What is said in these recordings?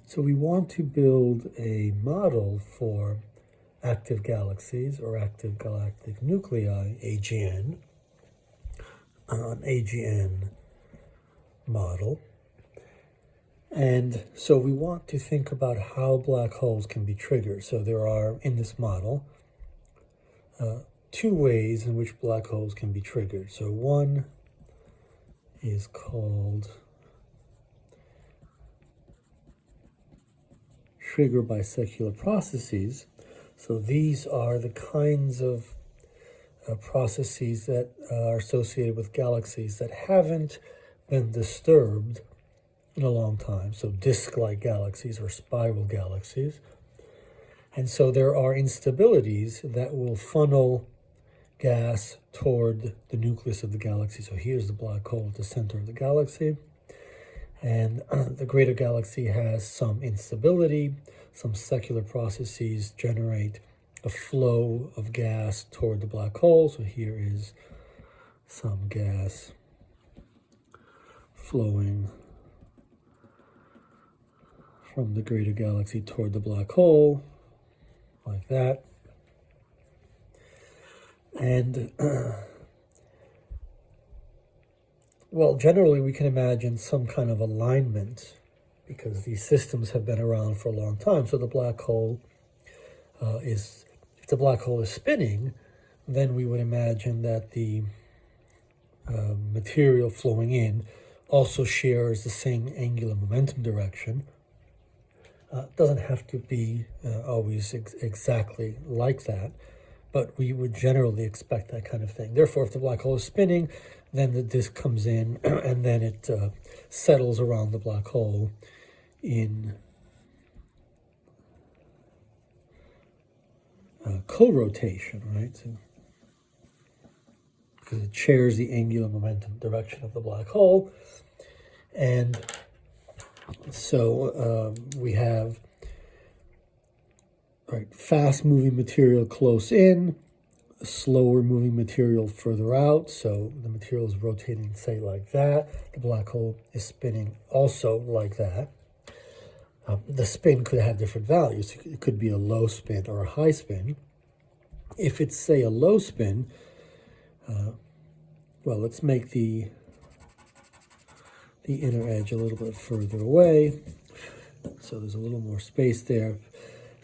So we want to build a model for active galaxies or active galactic nuclei, AGN, an AGN model. And so we want to think about how black holes can be triggered. So there are, in this model, two ways in which black holes can be triggered. So one is called trigger by secular processes. So these are the kinds of processes that are associated with galaxies that haven't been disturbed in a long time. So disk-like galaxies or spiral galaxies. And so there are instabilities that will funnel gas toward the nucleus of the galaxy. So here's the black hole at the center of the galaxy. And the greater galaxy has some instability. Some secular processes generate a flow of gas toward the black hole. So here is some gas flowing from the greater galaxy toward the black hole, like that. And well, generally we can imagine some kind of alignment because these systems have been around for a long time. So the black hole if the black hole is spinning, then we would imagine that the material flowing in also shares the same angular momentum direction. Doesn't have to be always exactly like that, but we would generally expect that kind of thing. Therefore, if the black hole is spinning, then the disk comes in and then it settles around the black hole in co-rotation, right? So, because it shares the angular momentum direction of the black hole. And so we have fast moving material close in, slower moving material further out. So the material is rotating, say, like that. The black hole is spinning also like that. The spin could have different values. It could be a low spin or a high spin. If it's, say, a low spin, well, let's make the inner edge a little bit further away. So there's a little more space there.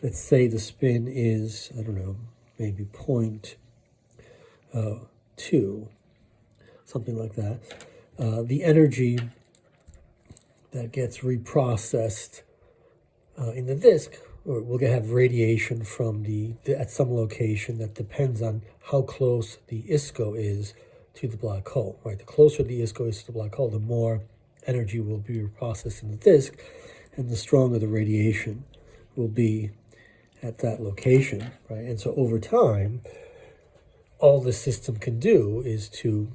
Let's say the spin is, I don't know, maybe 0.2, something like that. The energy that gets reprocessed in the disk, or we'll have radiation from at some location that depends on how close the ISCO is to the black hole, right? The closer the ISCO is to the black hole, the more energy will be reprocessed in the disk, and the stronger the radiation will be at that location, right? And so over time, all the system can do is to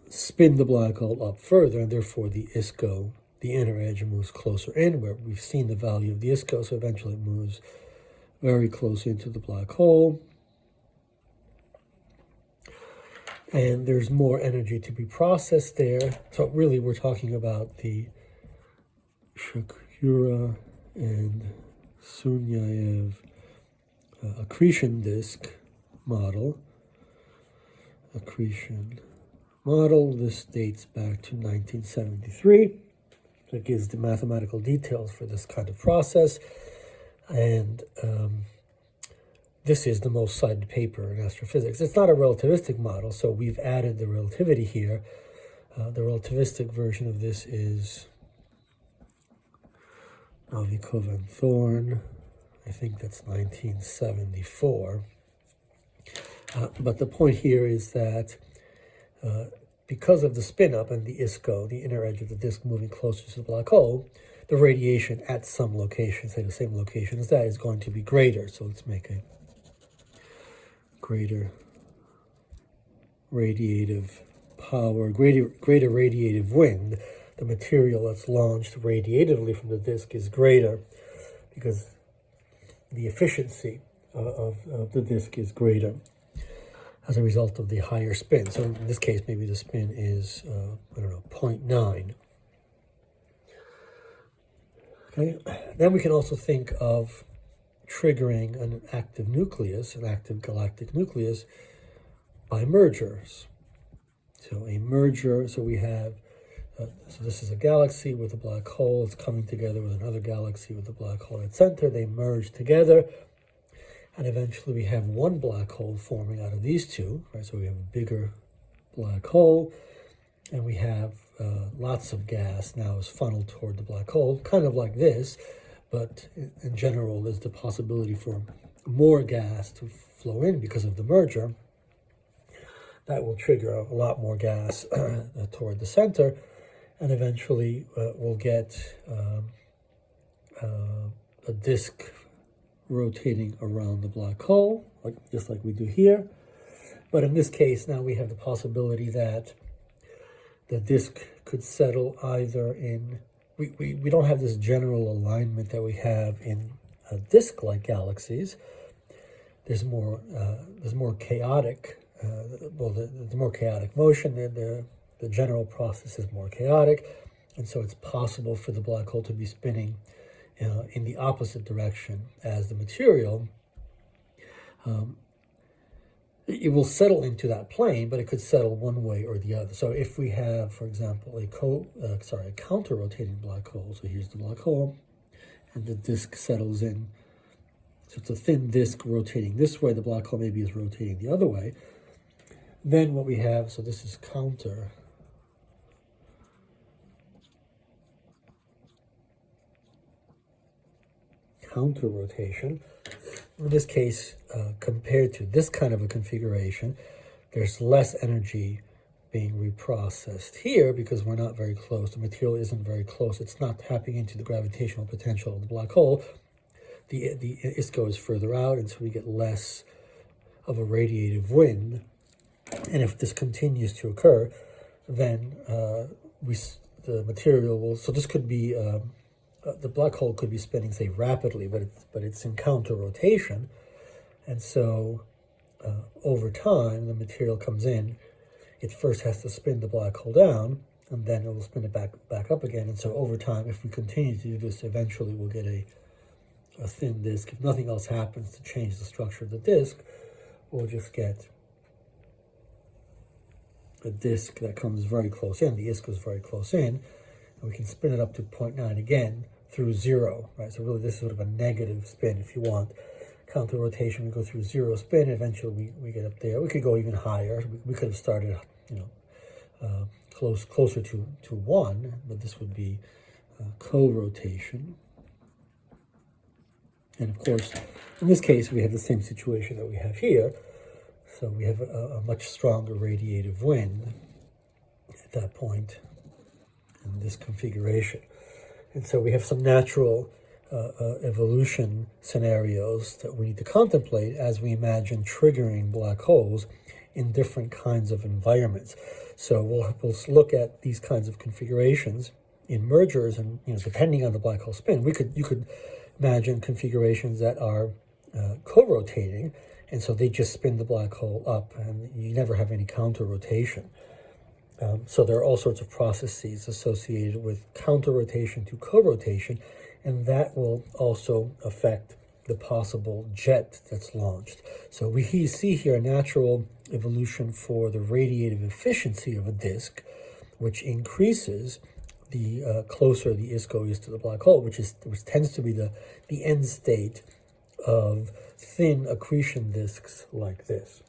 spin the black hole up further, and therefore the ISCO, the inner edge, moves closer in, where we've seen the value of the ISCO, so eventually it moves very close into the black hole. And there's more energy to be processed there. So really we're talking about the Shakura and Sunyaev accretion disk model. This dates back to 1973. It gives the mathematical details for this kind of process. And this is the most cited paper in astrophysics. It's not a relativistic model, so we've added the relativity here. The relativistic version of this is Novikov and Thorne. I think that's 1974. But the point here is that because of the spin-up and the ISCO, the inner edge of the disk moving closer to the black hole, the radiation at some location, say the same location as that, is going to be greater. So let's make a greater radiative power, greater radiative wind. The material that's launched radiatively from the disk is greater because the efficiency of the disk is greater as a result of the higher spin. So in this case, maybe the spin is, 0.9. Okay, then we can also think of triggering an active nucleus, an active galactic nucleus, by mergers. So a merger, so we have, so this is a galaxy with a black hole. It's coming together with another galaxy with a black hole at center. They merge together, and eventually we have one black hole forming out of these two, right? So we have a bigger black hole, and we have lots of gas now is funneled toward the black hole, kind of like this, but in general, there's the possibility for more gas to flow in because of the merger. That will trigger a lot more gas toward the center, and eventually we'll get a disk rotating around the black hole, just like we do here. But in this case, now we have the possibility that the disk could settle either in, we don't have this general alignment that we have in disk-like galaxies. There's more chaotic, the more chaotic motion, the general process is more chaotic, and so it's possible for the black hole to be spinning in the opposite direction as the material. It will settle into that plane, but it could settle one way or the other. So if we have, for example, a counter-rotating black hole, so here's the black hole, and the disk settles in. So it's a thin disk rotating this way, the black hole maybe is rotating the other way. Then what we have, so this is counter-rotation. In this case, compared to this kind of a configuration, there's less energy being reprocessed here because we're not very close. The material isn't very close. It's not tapping into the gravitational potential of the black hole. The ISCO is further out, and so we get less of a radiative wind. And if this continues to occur, then the material will, so this could be, the black hole could be spinning, say, rapidly, but it's in counter rotation. And so over time, the material comes in. It first has to spin the black hole down, and then it will spin it back up again. And so over time, if we continue to do this, eventually we'll get a thin disk. If nothing else happens to change the structure of the disk, we'll just get a disk that comes very close in. The ISCO is very close in, and we can spin it up to 0.9 again through zero, right? So really this is sort of a negative spin if you want. Counter rotation, we go through zero spin, eventually we get up there. We could go even higher. We could have started, closer to 1, but this would be co-rotation. And of course, in this case, we have the same situation that we have here. So we have a much stronger radiative wind at that point in this configuration. And so we have some natural evolution scenarios that we need to contemplate as we imagine triggering black holes in different kinds of environments. So we'll look at these kinds of configurations in mergers, and depending on the black hole spin, you could imagine configurations that are co-rotating, and so they just spin the black hole up, and you never have any counter rotation. So there are all sorts of processes associated with counter rotation to co-rotation, and that will also affect the possible jet that's launched. So we see here a natural evolution for the radiative efficiency of a disk, which increases the closer the ISCO is to the black hole, which tends to be the end state of thin accretion disks like this.